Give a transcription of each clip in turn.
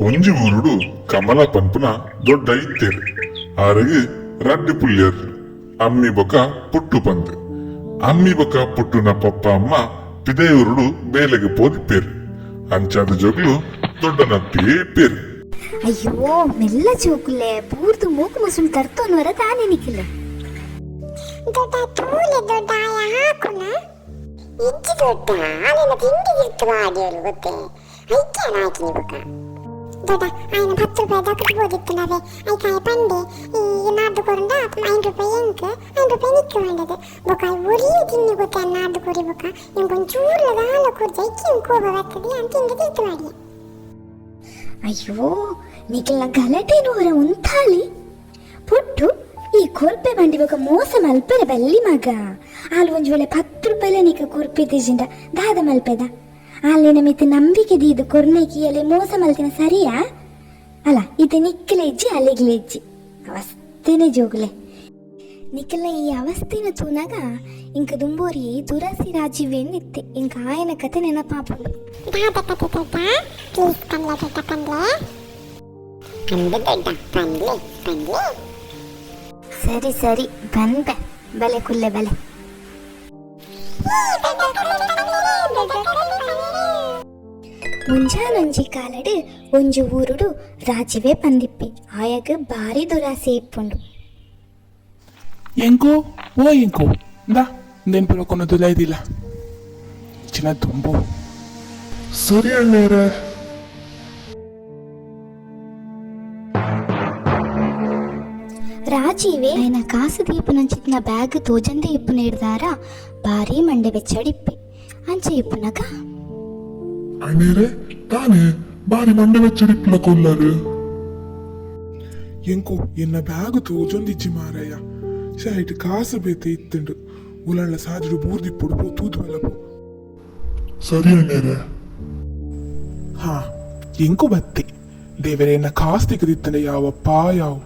ಒಂಜಿ ಊರುಡು ಕಮಲ ಪನ್ಪುನ ದೊಡ್ಡ ಇತ್ತೇರು ಆರಗೆ ರಡ್ಡು ಪುಲ್ಯರ್ ಅಮ್ಮಿ ಬೊಕ ಪುಟ್ಟು ಪಂದ್ ಅಮ್ಮಿ ಬೊಕ ಪುಟ್ಟುನ ಪಪ್ಪ ಅಮ್ಮ ಪಿದೆಯೂರುಡು ಬೇಲೆಗೆ ಪೋದಿಪ್ಪೇರು ಅಂಚಾದ ಜೋಗ್ಲು ದೊಡ್ಡ ನಪ್ಪಿ ಇಪ್ಪೇರು. ಅಯ್ಯೋ ಮೆಲ್ಲ ಜೋಕುಲೆ ಪೂರ್ತು ಮೂಕು ಮುಸುಳು ತರ್ತೋನ್ವರ ತಾನೇ ನಿಕ್ಕಿಲ್ಲ ದೊಡ್ಡ ತೂಲೆ ದೊಡ್ಡ ಆಯ ಹಾಕುನ ಇಜ್ಜಿ ದೊಡ್ಡ ಆಲಿನ ತಿಂಡಿಗಿರ್ತವ ಆಡಿಯೋರು ಗೊತ್ತೇ ಐಕ್ಯಾನ ಹಾಕಿ ಬೊಕ ದೊಡ್ಡ ಆಯ್ನ 10 ರೂಪಾಯಿ ದಕ್ಕಬೋದಿತ್ತು ನಾವೇ ಐಕಾಯ ಪಂಡೆ ಈ ನಾಡು ಕೊರಂಡ 5 ರೂಪಾಯಿ ಎಂಕ್ 5 ರೂಪಾಯಿ ನಿಕ್ಕು ಮಾಡದು ಬೊಕ ಒರಿಯು ತಿನ್ನಿ ಗೊತ್ತೆ ನಾಡು ಕೊರಿ ಬೊಕ ಇಂಕೊಂಚೂರು ದಾಲ ಕೊರ್ಜ ಇಕ್ಕಿ ಕೋಬ ಬರ್ತದೆ ಅಂತ ಹಿಂಗೆ ತಿಂತು ಮಾಡಿ. ಅಯ್ಯೋ ನಿಕ್ಲ ಗಲಾಟೆನು ಹೊರ ಉಂತಾಳಿ ಪುಟ್ಟು ಈ ಕೊರ್ಪೆ ಬಂಡಿ ಬೊಕ ಮೋಸ ಮಲ್ಪೆರ ಬಲ್ಲಿ ಮಗ ಆಲ್ ಒಂಜಿ ವೇಳೆ 10 ರೂಪಾಯಿಲ ನಿಕ ಕೊರ್ಪೆ ತಿಜಿಂಡ ದಾದ ಮಲ್ಪೆದ ಆಲಿನ ಮಿತ್ತು ನಂಬಿಕೆ ದೀದು ಕೊರ್ನೆಕಿಯಲ್ಲಿ ಮೋಸ ಮಲ್ತಿನ ಸರಿಯಾ ಅಲ್ಲ ಇದು ನಿಕ್ಕಲೆ ಇಜ್ಜಿ ಅಲ್ಲಿಗ್ಲೆ ಇಜ್ಜಿ ಅವಸ್ಥೆನೆ ಜೋಗುಲೆ ನಿಕ್ಕಲ ಈ ಅವಸ್ಥೆನ ತೂನಾಗ ಇಂಕ ದುಂಬೋರಿ ದುರಾಸಿ ರಾಜೀವೇನಿತ್ತೆ ಇಂಕ ಆಯನ ಕತೆ ನೆನಪಾಪುಂಡು ದಾದ ಕತೆ ದೊಡ್ಡ ಪ್ಲೀಸ್ ಪಂಡ್ಲೆ ದೊಡ್ಡ ಪಂಡ್ಲೆ ಪಂಡ್ಲೆ ದೊಡ್ಡ ಪಂಡ್ಲೆ ಪಂಡ್ಲೆ ಸರಿ ಸರಿ ಬಂದೆ ಬಲೆ ಕುಲ್ಲೆ ಬಲೆ. ಮುಂಜಾನೊಂಜಿ ಕಾಲಡು ಒಂಜಿ ಊರುಡು ರಾಜವೇ ಪಂದಿಪ್ಪಿ ಆಯಗ ಬಾರಿ ದುರಾಸೆ ಇಪ್ಪುಂಡು. ಎಂಕೋ ಓ ಎಂಕೋ ದಾ ನೆನ್ಪಿರೋ ಕೊನ್ನೋದಿಲ್ಲ ಇದಿಲ್ಲ ಚಿನ್ನ ತುಂಬು ಸರಿ ಅಣ್ಣೇರೆ. ರಾಜೀವೇ ఆయన కాసు దీపునంచిత్న బ్యాగ్ తోజందే ఇప్పు నేడుదారా భారీ మండే వెచ్చడిప్పి అంచె ఇప్పునక ಅಣ್ಣೇರೆ ತಾನೇ ಬಾರಿ ಮಂಡೆ ವೆಚ್ಚಡಿಪ್ಪಲ ಕೊಲ್ಲರು ಎಂಕೋ ಎನ್ನ ಬ್ಯಾಗ್ ತೋಜೊಂದಿಜ್ಜಿ ಮಾರಯ್ಯ ಶೈಟ್ ಕಾಸು ಬೇತೆ ಇತ್ತುಂಡು ಉಲಳ್ಳ ಸಾಜುಡು ಬೂರ್ದಿಪ್ಪುಡು ಪೋ ತೂತು ಬಲ್ಲಪು. ಸರಿ ಅಣ್ಣೇರೆ. ಹಾ ಎಂಕು ಬತ್ತಿ ದೇವರೇ ಎನ್ನ ಕಾಸು ತೆಗೆದಿತ್ತಂಡೆ ಯಾವಪ್ಪ ಯಾವು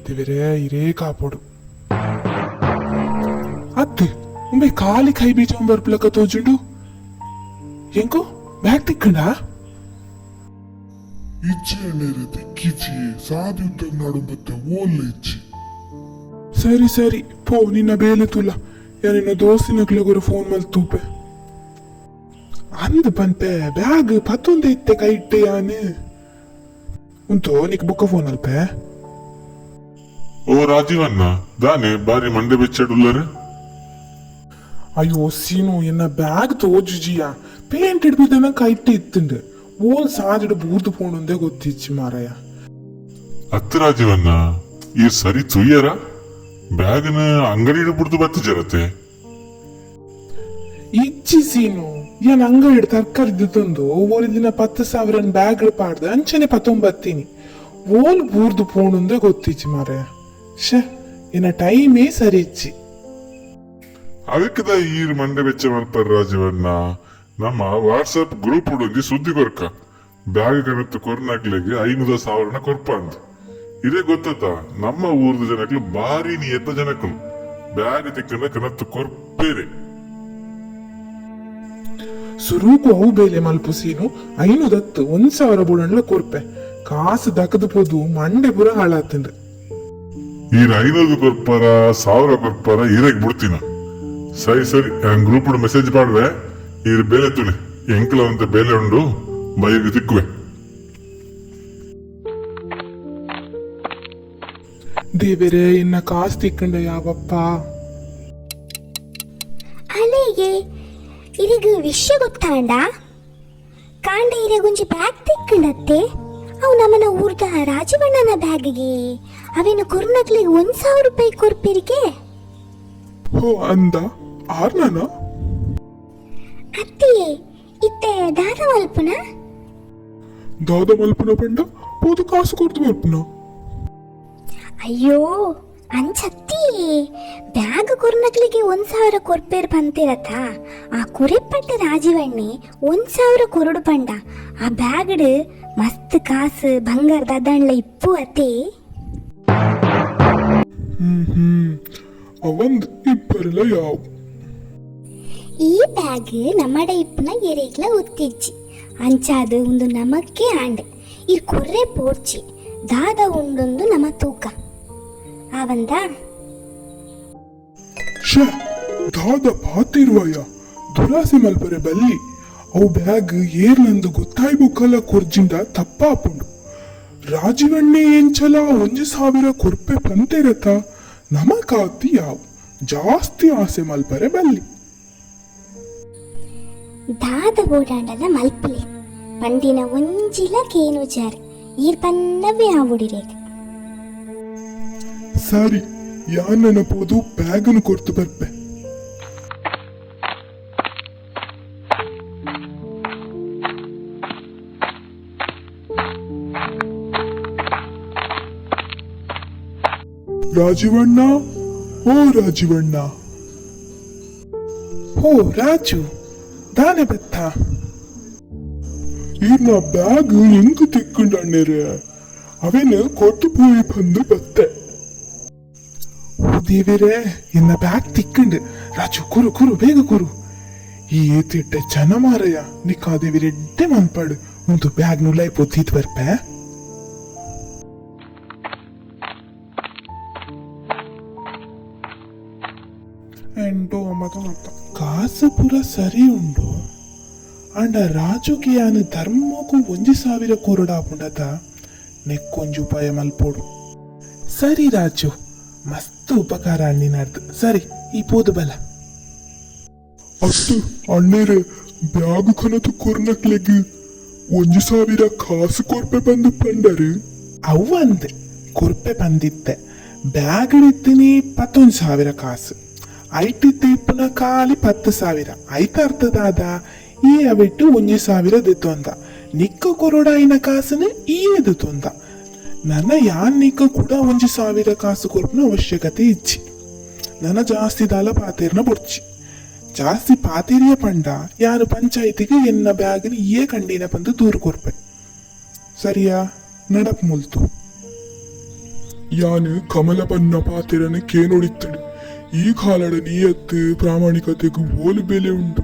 ದೇವರೇ ಇರೇ ಕಾಪೋಡು ಅತ್ತೆ ಒಮ್ಮೆ ಕಾಲಿ ಕೈ ಬೀಜ ಬರ್ಪಲಕ ತೋಜುಂಡು ಎಂಕೋ ಬ್ಯಾಗ್ ತಿಕ್ಕಂಡ ಇಚ್ಚಿ ಅಣ್ಣೇರೆ ತಿಕ್ಕಿಚ್ಚಿ ಸಾದಿ ಉದ್ದಾಗ ನಾಡು ಮತ್ತೆ ಓಲ್ಲ ಇಚ್ಚಿ. ಸರಿ ಸರಿ ಪೋ ನಿನ್ನ ಬೇಲೆ ತುಲ ನಿನ್ನ ದೋಸ್ತಿನಕ್ಲಗೊರ ಫೋನ್ ಮಲ್ ತೂಪೆ ಅಂದ್ ಪನ್ಪೆ ಬ್ಯಾಗ್ ಪತ್ತೊಂದೆ ಇತ್ತೆ ಕೈ ಇಟ್ಟೆ ಯಾನೆ ಉಂಟು ನಿಕ್ ಬುಕ್ಕ ಫೋನ್ ಅಲ್ಪೆ. ಓ ರಾಜೀವಣ್ಣ ದಾನೆ ಬಾರಿ ಮಂಡೆ ಬೆಚ್ಚಡುಲ್ಲರು. ಅಯ್ಯೋ ಸೀನು ಎನ್ನ ಬ್ಯಾಗ್ ತೋಜುಜಿಯ ಪೇಂಟ್ ಇಡ್ಬಿದ್ದನ ಕೈ ಇಟ್ಟೆ ಇತ್ತುಂಡು ಓಲ್ ಸಾಜಡು ಬೂರ್ದು ಪೋಣೊಂದೇ ಗೊತ್ತಿಚ್ಚಿ ಮಾರಾಯ. ಅತ್ತ ರಾಜೀವಣ್ಣ ಈ ಸರಿ ತುಯ್ಯರ ಬ್ಯಾಗ್ನ ಅಂಗಡಿ ಬಿಡ್ದು ಬತ್ತು ಜರತೆ ಇಚ್ಚಿ ಸೀನು ಏನ್ ಅಂಗಡಿ ತರ್ಕಾರಿ ತಂದು ಓಲಿ ದಿನ 10,000 ಬ್ಯಾಗ್ ಪಾಡ್ದೆ ಅಂಚನೆ 19 ಓಲ್ ಬೂರ್ದು ಪೋಣೊಂದೇ ಗೊತ್ತಿಚ್ಚಿ ಮಾರಾಯ. ಶೇ ಇನ್ನ ಟೈಮೇ ಸರಿ ಇಚ್ಚಿ ಅದಕ್ಕದ ಈ ಮಂಡೆ ಬೆಚ್ಚ ಮಲ್ಪರ್ ರಾಜೀವಣ್ಣ ನಮ್ಮ ವಾಟ್ಸಪ್ ಗ್ರೂಪ್ ಉಡೊಂಜಿ ಸುದ್ದಿ ಕೊರ್ಕ ಬ್ಯಾಗ್ ಕಣತ್ತು ಕೊರ್ನಾಕ್ಲೆಗೆ 500,000 ಕೊರ್ಪ ಅಂದ್ ಇದೇ ಗೊತ್ತ ನಮ್ಮ ಊರ್ದ ಜನಕ್ಲು ಬಾರಿ ನಿಯತ್ತ ಜನಕ್ಲು ಬ್ಯಾಗ್ ತಿಕ್ಕನ ಕಣತ್ತು ಕೊರ್ಪೇರೆ. ಸುರೂಕು ಅವು ಬೇಲೆ ಮಲ್ಪು ಸೀನು 500 1,000 ಬುಡಂಡ್ಲ ಕೊರ್ಪೆ ಕಾಸು ದಕ್ಕದು ಪೋದು ಮಂಡೆ ಪುರ ಹಾಳಾತಂಡ್ರೆ ಈ 500 ಕೊರ್ಪರ 1,000 ಕೊರ್ಪರ ಇರಕ್ ಬಿಡ್ತೀನ. ಸರಿ ಸರಿ ಗ್ರೂಪ್ ಮೆಸೇಜ್ ಮಾಡುವೆ ಈ ಬೇಲೆ ತುಳಿ ಎಂಕ್ಲ ಅಂತ ಬೇಲೆ ಉಂಡು ಬೈಗೆ ತಿಕ್ಕುವೆ. ದೇವರೇ ಇನ್ನ ಕಾಸು ತಿಕ್ಕಂಡ ಯಾವಪ್ಪ ಅಲೆಗೆ ಇರಿಗ ವಿಷಯ ಗೊತ್ತಾಂಡ ಕಾಂಡ ಇರಗೊಂಜಿ ಬ್ಯಾಗ್ ತಿಕ್ಕಂಡತ್ತೆ ಅವು ನಮ್ಮನ ಊರ್ದ ರಾಜವಣ್ಣನ ಬ್ಯಾಗಿಗೆ ಅವೇನು ಕೊರ್ನಕ್ಲಿಗೆ 1,000 ರೂಪಾಯಿ ಕೊರ್ಪಿರಿಗೆ. ಹೋ ಅಂದ ಆರ್ನಾನ ಅತ್ತೆ ಇತ್ತೆ ದಾದ ಮಲ್ಪುನ ದಾದ ಮಲ್ಪನ ಪಂಡ ಪೋದು ಕಾಸು ಕೊಡ್ತು ಮಲ್ಪನ. ಅಯ್ಯೋ ಅಂಚತ್ತಿ ಬ್ಯಾಗ್ ಕೊರ್ನಕ್ಲಿಗೆ 1,000 ಕೊರ್ಪೇರ್ ಪಂತಿರತ್ತ ಆ ಕುರಿಪಟ್ಟ ರಾಜೀವಣ್ಣಿ 1,000 ಕೊರಡು ಪಂಡ ಆ ಬ್ಯಾಗಡ್ ಮಸ್ತ್ ಕಾಸು ಬಂಗಾರ ದದಂಡ್ಲ ಇಪ್ಪು ಅತ್ತೆ. ಅವಂದ್ ಇಬ್ಬರಲ್ಲ ಯಾವ ಈ ಬ್ಯಾಗ್ ನಮ್ಮಡ ಇಪ್ಪನ ಎರೆಗ್ಲ ಒತ್ತಿಜ್ಜಿ ಅಂಚಾದ ಒಂದು ನಮಕ್ಕೆ ಆಂಡ್ ಈ ಕೊರ್ರೆ ಪೋಡ್ಚಿ ದಾದ ಉಂಡೊಂದು ನಮ್ಮ ತೂಕ ಅವಂದ ಶ ದಾದ ಪಾತಿರುವಯ ದುರಾಸೆ ಮಲ್ಪರೆ ಬಲ್ಲಿ ಅವು ಬ್ಯಾಗ್ ಏರ್ನಂದು ಗೊತ್ತಾಯ್ಬೇಕಲ್ಲ ಕೊರ್ಜಿಂದ ತಪ್ಪಾಪುಂಡು ರಾಜವಣ್ಣೆ ಎಂಚಲ 1,000 ಕೊರ್ಪೆ ಪಂತೆರತ ನಮಕಾತಿ ಯಾವು ಜಾಸ್ತಿ ಆಸೆ ಮಲ್ಪರೆ ಬಲ್ಲಿ ದಾದ ಓಡಾಂಡಲ ಮಲ್ಪಲೆ ಪಂಡಿನ ಒಂಜಿಲ ಕೇನು ಜಾರಿ ಈರ್ ಪನ್ನವೇ ಆವುಡಿರೇಗ ಸರಿ ಯಾನ್ ನೆನಪೋದು ಬ್ಯಾಗನ್ನು ಕೊರ್ತು ಬರ್ಪೆ ರಾಜೀವಣ್ಣ ಓ ರಾಜೀವಣ್ಣ ಓ ರಾಜು ದಾನೆ ಬೆತ್ತ ಈರ್ನ ಬ್ಯಾಗ್ ಹೆಂಗ್ ತಿಕ್ಕೊಂಡು ಅಣ್ಣೇರೆ ಅವೇನು ಕೊಟ್ಟು ಪೋಯಿ ಬಂದು ಬತ್ತೆ ಓ ದೇವಿರೇ ಎನ್ನ ಬ್ಯಾಗ್ ತಿಕ್ಕಂಡು ರಾಜು ಕುರು ಕುರು ಬೇಗ ಕುರು ಈ ಏತಿಟ್ಟೆ ಜನ ಮಾರಯ್ಯ ನಿಕ್ಕಾದೇವಿರೆಡ್ಡೆ ಮನ್ಪಾಡು ಒಂದು ಬ್ಯಾಗ್ ನುಲ್ಲೈ ಪೊತ್ತಿತ್ ಬರ್ಪೆ ಎಂಟು 9 10 ಕಾಸು ಪುರ ಸರಿ ಉಂಡು ಅಂಡ ರಾಜುಗೆ ಯಾನು ಧರ್ಮಕ್ಕೂ 1,000 ಕೊರಡಾಪುಂಡತ ನೆಕ್ಕೊಂಜು ಉಪಾಯ ಮಲ್ಪೋಡು ಸರಿ ರಾಜು ಮಸ್ತ್ ಉಪಕಾರ ಅಣ್ಣಿನಾರ್ದು ಸರಿ ಈ ಪೋದು ಬಲ ಅಷ್ಟು ಅಣ್ಣೇರೆ ಬ್ಯಾಗ್ ಕನತು ಕೊರ್ನಕ್ಲೆಗ್ 1,000 ಕಾಸು ಕೊರ್ಪೆ ಬಂದು ಪಂಡರು ಅವು ಅಂದೆ ಕೊರ್ಪೆ ಬಂದಿತ್ತೆ ಬ್ಯಾಗ್ ಇಡ್ತೀನಿ 11,000 ಕಾಸು ಐಟಿ ತೀಪುನ ಖಾಲಿ 10,000 ಐತ ಅರ್ಥದಾದ ಈ ಅವಿಟ್ಟು 1,000 ದಿತ್ತೊಂದ ನಿಕ್ಕ ಕೊರೊಡಾಯಿನ ಕಾಸನ ಈ ಎದುತ್ತೊಂದ ನನ್ನ ಯಾನ್ ನಿಕ್ಕ ಕೂಡ 1,000 ಕಾಸು ಕೊರ್ಪನ ಅವಶ್ಯಕತೆ ಇಚ್ಚಿ ನನ್ನ ಜಾಸ್ತಿ ದಾಲ ಪಾತೇರ್ನ ಬೊಡ್ಚಿ ಜಾಸ್ತಿ ಪಾತೇರಿಯ ಪಂಡ ಯಾರು ಪಂಚಾಯತಿಗೆ ಎನ್ನ ಬ್ಯಾಗಿನ ಏ ಕಂಡಿನ ಬಂದು ದೂರು ಕೊರ್ಪೆ ಸರಿಯಾ ನಡಪ್ ಮುಲ್ತು ಯಾನು ಕಮಲ ಬನ್ನ ಪಾತೇರನ ಕೇನೊಡಿತ್ತಡು ಈ ಕಾಲದ ನಿಯತ್ತು ಪ್ರಾಮಾಣಿಕತೆಗೂ ಓಲು ಬೆಲೆ ಉಂಟು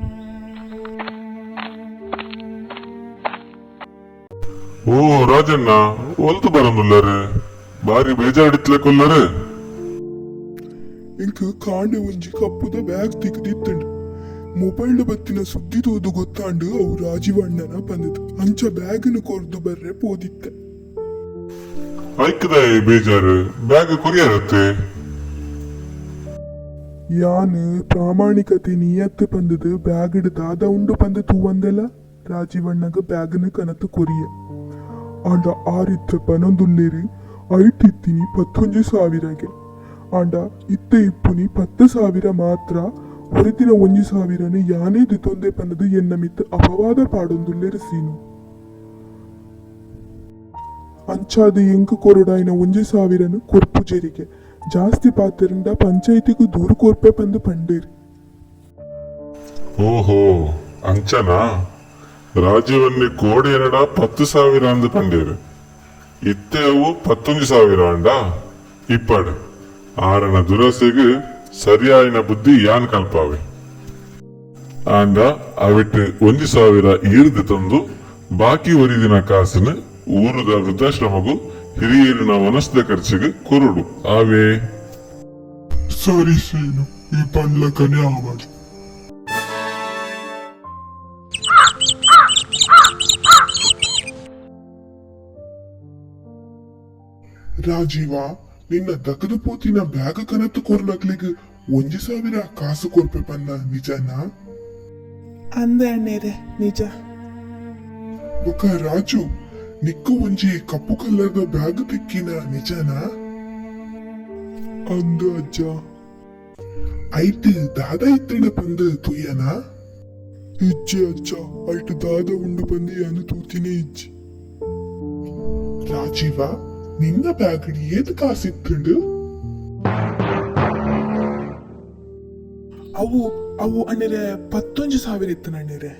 ಓ ರಾಜಣ್ಣ ಒಲ್ತು ಬರಮುಲ್ಲರು ಬಾರಿ ಬೇಜಾಡಿತ್ಲೆ ಕೊಲ್ಲರು ಇಂಕ ಕಾಂಡೆ ಒಂಜಿ ಕಪ್ಪುದ ಬ್ಯಾಗ್ ತಿಕ್ದಿತ್ತಂಡು ಮೊಬೈಲ್ ಬತ್ತಿನ ಸುದ್ದಿ ತೋದು ಗೊತ್ತಾಂಡು ಅವು ರಾಜೀವಣ್ಣನ ಬಂದದ್ದು ಅಂಚ ಬ್ಯಾಗನ್ನು ಕೊರ್ದು ಬರ್ರೆ ಪೋದಿತ್ತೆ ಐಕ್ಕದ ಬೇಜಾರು ಬ್ಯಾಗ್ ಕೊರಿಯರತ್ತೆ ಯಾನು ಪ್ರಾಮಾಣಿಕತೆ ನಿಯತ್ತು ಬಂದದು ಬ್ಯಾಗ್ ದಾದ ಉಂಡು ಬಂದು ತೂವಂದೆಲ್ಲ ರಾಜೀವಣ್ಣಗ ಬ್ಯಾಗನ ಕನತು ಕೊರಿಯ ಆಂಡ ಆರಿತ್ತ ಪನೊಂದುಲ್ಲೇರಿ ಐಟಿತ್ತೀನಿ 11,000ಗೆ ಆಂಡ ಇತ್ತೆ ಇಪ್ಪುನಿ 10,000 ಮಾತ್ರ ಹೊರತಿನ 1,000ನ ಯಾನೇ ದಿತೊಂದೆ ಪನ್ನದು ಎನ್ನ ಮಿತ್ತ ಅಪವಾದ ಪಾಡೊಂದುಲ್ಲೇರು ಸೀನು ಅಂಚಾದ ಎಂಕು ಕೊರಡಾಯಿನ 1,000ನ ಕೊರ್ಪು ಜೆರಿಗೆ ಜಾಸ್ತಿ ಪಾತ್ರರಿಂದ ಪಂಚಾಯತಿಗೂ ದೂರು ಕೊರ್ಪೆ ಬಂದು ಪಂಡೇರಿ ಓಹೋ ಅಂಚನಾ ರಾಜೀವನ್ನಿ ಕೋಡಿ ಎರಡ 10,000 ಅಂದು ಪಂಡೇರು ಇತ್ತೆ ಅವು 11,000 ಅಂಡ ಇಪ್ಪಡು ಆರನ ದುರಸೆಗೆ ಸರಿಯಾಯಿನ ಬುದ್ಧಿ ಯಾನ್ ಕಲ್ಪಾವೆ ಆಂಡ ಅವಿಟ್ಟು 1,000 ಈರ್ದು ತಂದು ಬಾಕಿ ಒರಿದಿನ ಕಾಸನ್ನು ಊರುದ ವೃದ್ಧಾಶ್ರಮಗೂ ಹಿರಿಯರಿನ ವನಸ್ದ ಖರ್ಚಿಗೆ ಕೊರಡು ಆವೇ ಸರಿ ಸೀನು ಈ ಪಂಡ್ಲಕನೇ ಆವಾಜ್ ರಾಜೀವ ನಿನ್ನ ದಕ್ಕದ ಪೋತಿನ ಬ್ಯಾಗ ಕನತ್ತು ಕೊರ್ಲಕ್ಲಿಗೆ 1,000 ಕಾಸು ಕೊರ್ಪೆ ಪನ್ನ ನಿಜನಾ ಅಂದೆ ಅಣ್ಣೇರೆ ನಿಜ ಬೊಕ ರಾಜು ನಿಕ್ಕು ಒಂಜಿ ಕಪ್ಪು ಕಲ್ಲರ್ದ ಬ್ಯಾಗ್ ತಿಕ್ಕಿನ ನಿಜನಾ ಅಂದ ಅಜ್ಜ ಐಟ್ ದಾದ ಇತ್ತಡ ಬಂದು ತುಯ್ಯನಾ ಇಜ್ಜಿ ಅಜ್ಜ ಐಟ್ ದಾದ ಉಂಡು ಬಂದು ಯಾನು ತೂತಿನೇ ಇಜ್ಜಿ ರಾಜೀವ ನಿನ್ನ ಬ್ಯಾಗ್ ಏത് ಕಾಸಿತ್ತುಂಡು ಅವು ಅವು ಅಣ್ಣರೆ 11,000 ಇತ್ತು ಅಣ್ಣರೆ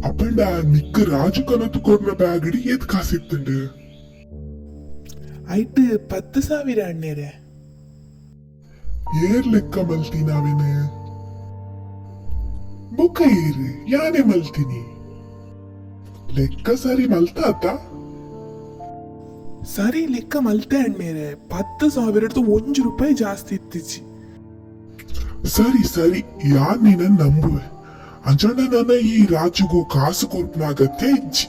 ಅಪ್ಪಂಡ ನಿಕ್ಕ ರಾಜು ಕನತು ಕೊರ್ನ ಬ್ಯಾಗ್ ಏത് ಕಾಸಿತ್ತುಂಡು ಐಟ್ 10,000 ಅಣ್ಣರೆ ಏರ್ ಲೆಕ್ಕ ಮಲ್ತೀನಾವೇನು ಬೊಕ್ಕ ಏರು ಯಾನೆ ಮಲ್ತೀನಿ ಲೆಕ್ಕ ಸರಿ ಮಲ್ತಾತ ಸರಿ ಲೆಕ್ಕ ಮಲ್ತೆ ಅಣ್ಮೇರೆ 10,000 1 ಜಾಸ್ತಿ ಇತ್ತಿಚ್ಚಿ. ಸರಿ ಸರಿ ಯಾರ್ ನೀನ ನಂಬುವೆ ಅಂಚಂಡ ನನ್ನ ಈ ರಾಜುಗೂ ಕಾಸು ಕೊರ್ಪನ ಅಗತ್ಯ ಇಜ್ಜಿ.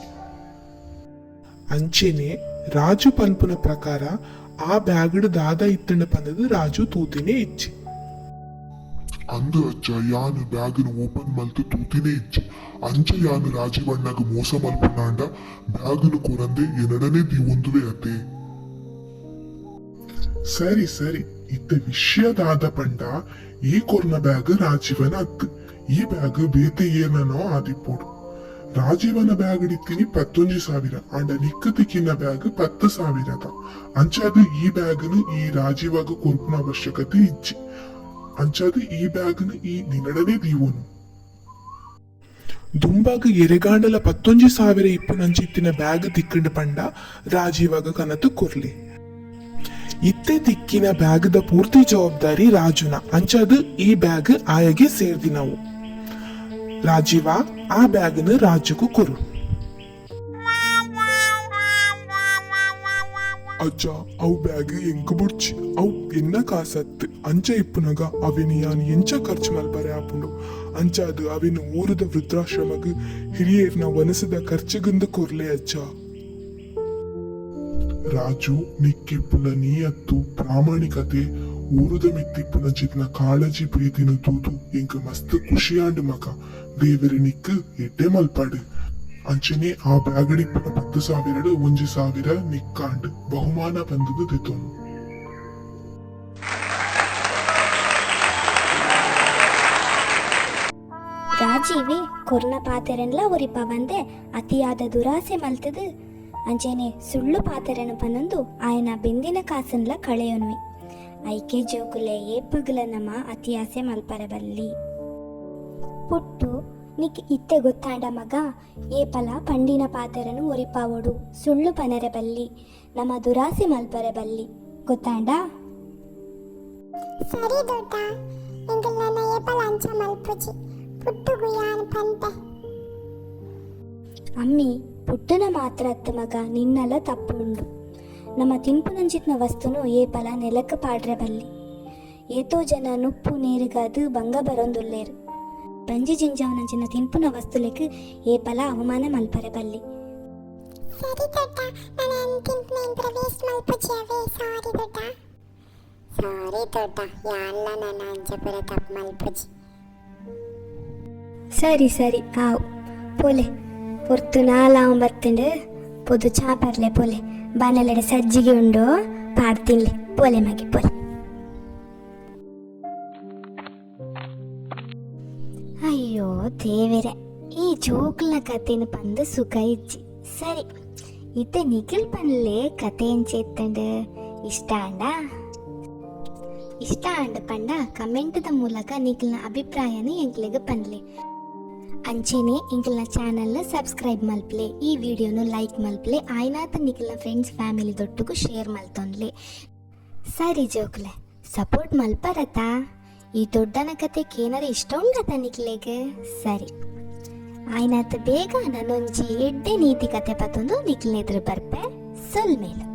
ಅಂಚೆನೆ ರಾಜು ಪನ್ಪುನ ಪ್ರಕಾರ ಆ ಬ್ಯಾಗ್ಡ್ ದಾದ ಇತ್ತಂಡ ಪಂದದು ರಾಜು ತೂತಿನೇ ಇಚ್ಚಿ. ಅಂದು ಅಜ್ಜ ಯಾನು ಬ್ಯಾಗ್ನು ಓಪನ್ ಮಲ್ತು ತೂತಿನೇ ಇಜ್ಜಿ. ಅಂಚ ಯಾನು ರಾಜೀವಣ್ಣಗ ಮೋಸ ಮಲ್ಪನಾಂಡ ಬ್ಯಾಗ್ನು ಕೊರಂದೆ ಎನಡನೆ ಒಂದುವೆ ಅತೆ. ಸರಿ ಸರಿ ಇತ್ತ ವಿಷಯದಾದ ಪಂಡ ಈ ಕೊರ್ನ ಬ್ಯಾಗ್ ರಾಜೀವನ ಅತ್ತು. ಈ ಬ್ಯಾಗ್ ಬೇತೆ ಏನನೋ ಆದಿಪ್ಪೋಡು. ರಾಜೀವನ ಬ್ಯಾಗ್ ಇಡ್ತೀನಿ 11,000 ಅಂಡ ನಿಕ್ಕ ತಿಕ್ಕಿನ ಬ್ಯಾಗ್ 10,000 ಅಂಚಾದ ಈ ಬ್ಯಾಗ್ನು ಈ ರಾಜೀವಾಗ ಕೊರ್ಪನ ಅವಶ್ಯಕತೆ ಇಜ್ಜಿ. ಅಂಚಾದ ಈ ಬ್ಯಾಗ್ನು ಈ ನಿನಡನೆ ದೀವನು ದುಂಬಾಗ ಎರೆಗಾಂಡಲ 11,000 ಇಪ್ಪುನಂಚಿತ್ತಿನ ಬ್ಯಾಗ್ ತಿಕ್ಕಂಡು ಪಂಡ ರಾಜೀವಾಗ ಕನತು ಕೊರ್ಲಿ. ಇತ್ತೆ ತಿಕ್ಕಿನ ಬ್ಯಾಗ್ದ ಪೂರ್ತಿ ಜವಾಬ್ದಾರಿ ರಾಜುನ. ಅಂಚಾದ ಈ ಬ್ಯಾಗ್ ಆಯಗೆ ಸೇರ್ದಿ ನಾವು. ರಾಜೀವ ಆ ಬ್ಯಾಗ್ನ ರಾಜುಗೂ ಕೊರು. ಅಜ್ಜ ಅವು ಬ್ಯಾಗ್ ಎಂಕ ಬುಡ್ಚಿ ಅವು ಎನ್ನ ಕಾಸತ್ತು ಅಂಚ ಇಪ್ಪುನಗ ಅವಿನ ಯಾನು ಎಂಚ ಖರ್ಚು ಮಲ್ಪರೆ ಆಪುಂಡು. ಅಂಚಾದು ಅವಿನ ಊರದ ವೃದ್ಧಾಶ್ರಮಗ್ ಹಿರಿಯರ್ನ ವನಸದ ಖರ್ಚುಗಂದು ಕೊರ್ಲೆ ಅಜ್ಜ. ರಾಜು ನಿಕ್ಕಿಪ್ಪುನ ನೀಯತ್ತು ಪ್ರಾಮಾಣಿಕತೆ ಊರದ ಮಿತ್ತಿಪ್ಪುನ ಜಿತ್ನ ಕಾಳಜಿ ಪ್ರೀತಿನ ತೂತು ಎಂಕ ಮಸ್ತ್ ಖುಷಿಯಾಂಡು ಮಗ. ದೇವರ ನಿಕ್ಕು ಎಡ್ಡೆ ಮಲ್ಪಾಡು. ಅಂಚನೆ ಆ ಬ್ಯಾಗಡಿಪ್ಪುನ 10,000 1,000 ನಿಕ್ಕಾಂಡು ಬಹುಮಾನ ಬಂದದು ದಿತೋನು. ರಾಜೀವಿ ಕೊರ್ನ ಪಾತೆರನ್ಲ ಒರಿಪ ಬಂದೆ ಅತಿಯಾದ ದುರಾಸೆ ಮಲ್ತದು. ಅಂಚೆನೆ ಸುಳ್ಳು ಪಾತೆರನ ಪನೊಂದು ಆಯನ ಬೆಂದಿನ ಕಾಸನ್ಲ ಕಳೆಯೋನ್ವಿ. ಐಕೆ ಜೋಕುಲೆ ಏಪಗಲ ನಮ ಅತಿಯಾಸೆ ಮಲ್ಪರೆ ಬಲ್ಲಿ. ಪುಟ್ಟು ನಿಕ್ ಇತ್ತೆ ಗೊತ್ತಾಂಡ ಮಗ ಏಪಲ ಪಂಡಿನ ಪಾತೆರನು ಒರಿಪಾವೊಡು ಸುಳ್ಳು ಪನರೆ ಬಲ್ಲಿ ನಮ್ಮ ದುರಾಸೆ ಮಲ್ಪರೆ ಬಲ್ಲಿ ಗೊತ್ತಾಂಡ. ಸರಿ ದೊಡ್ಡ ಎಂಗಲ್ ನನ್ನ ಏಪಲ ಅಂಚ ಮಲ್ಪುಜಿ ಪುಟ್ಟುಗು ಯಾನ್ ಪಂತೆ. ಅಮ್ಮಿ ಪುಟ್ಟನ ಮಾತ್ರ ಅತ್ತ ಮಗ ನಿನ್ನಲ ತಪ್ಪುಂಡು. ನಮ್ಮ ತಿಂಪುನಂಚಿತ್ನ ವಸ್ತುನು ಏಪಲ ನೆಲಕ್ಕ ಪಾಡ್ರೆ ಬಲ್ಲಿ. ಏತೋ ಜನ ನುಪ್ಪು ನೀರಿಗಾದು ಭಂಗ ಬರೊಂದುಲ್ಲೇರು. ಬಂಜಿ ಜಿಂಜವನಂಚಿನ ತಿಂಪುನ ವಸ್ತುಲೆಕ್ ಏಪಲ ಅವಮಾನ ಮಲ್ಪರೆ ಬಲ್ಲಿ. ಸರಿ ದೊಡ್ಡ ನಾನು ತಿಂಪುನ ಇಂಪ್ರ ವೇಸ್ಟ್ ಮಲ್ಪುಜಿ ಅವೇ. ಸಾರಿ ದೊಡ್ಡ ಸಾರಿ ದೊಡ್ಡ ಯಾಲ್ಲ ನನ್ನ ಅಂಜಪುರ ತಪ್ಪು ಮಲ್ಪುಜಿ. ಸರಿ ಸರಿ ಆವು ಪೋಲೆ ಪೊರ್ತು ನಾಲಾವು ಬತ್ತಂಡು ಪೊದು ಚಾಪರ್ಲೆ ಪೋಲೆ ಬಾನಲೆಡೆ ಸಜ್ಜಿಗೆ ಉಂಡು ಪಾಡ್ತಿನ್ಲೆ ಪೋಲೆ ಮಗೆ ಪೋಲೆ. ಅಯ್ಯೋ ದೇವರೆ ಈ ಜೋಕ್ಲ ಕತೆನ ಪಂದು ಸುಖ ಇಜ್ಜಿ. ಸರಿ ಇತ್ತೆ ನಿಖಿಲ್ ಪನ್ಲೆ ಕತೆ ಎಂಚೆತ್ತಂಡು ಇಷ್ಟ ಅಂಡ ಪಂಡ ಕಮೆಂಟ್ದ ಮೂಲಕ ನಿಖಿಲ್ನ ಅಭಿಪ್ರಾಯನ ಎಂಕ್ಲೆಗೆ ಪನ್ಲೆ. ಅಂಚೆನೆ ಎಂಕಲ್ನ ಚಾನಲ್ನ ಸಬ್ಸ್ಕ್ರೈಬ್ ಮಲ್ಪ್ಲೆ, ಈ ವಿಡಿಯೋನು ಲೈಕ್ ಮಲ್ಪ್ಲೆ, ಆಯ್ನಾತ ನಿಖಿಲ್ನ ಫ್ರೆಂಡ್ಸ್ ಫ್ಯಾಮಿಲಿ ದೊಟ್ಟುಗೂ ಶೇರ್ ಮಲ್ತೊನ್ಲೆ. ಸರಿ ಜೋಕ್ಲೆ ಸಪೋರ್ಟ್ ಮಲ್ಪರತಾ. ಈ ದೊಡ್ಡನ ಕತೆ ಏನಾರ ಇಷ್ಟ ಉಂಡತ ನಿಖಿಲೆಗೆ. ಸರಿ ಆಯ್ನಾತ ಬೇಗ ನಾನೊಂಜಿ ಎಡ್ಡೆ ನೀತಿ ಕತೆ ಪತ್ತೊಂದು ನಿಖಿಲ್ನ ಎದುರು ಬರ್ಪೆ ಸೊಲ್ ಮೇಲು.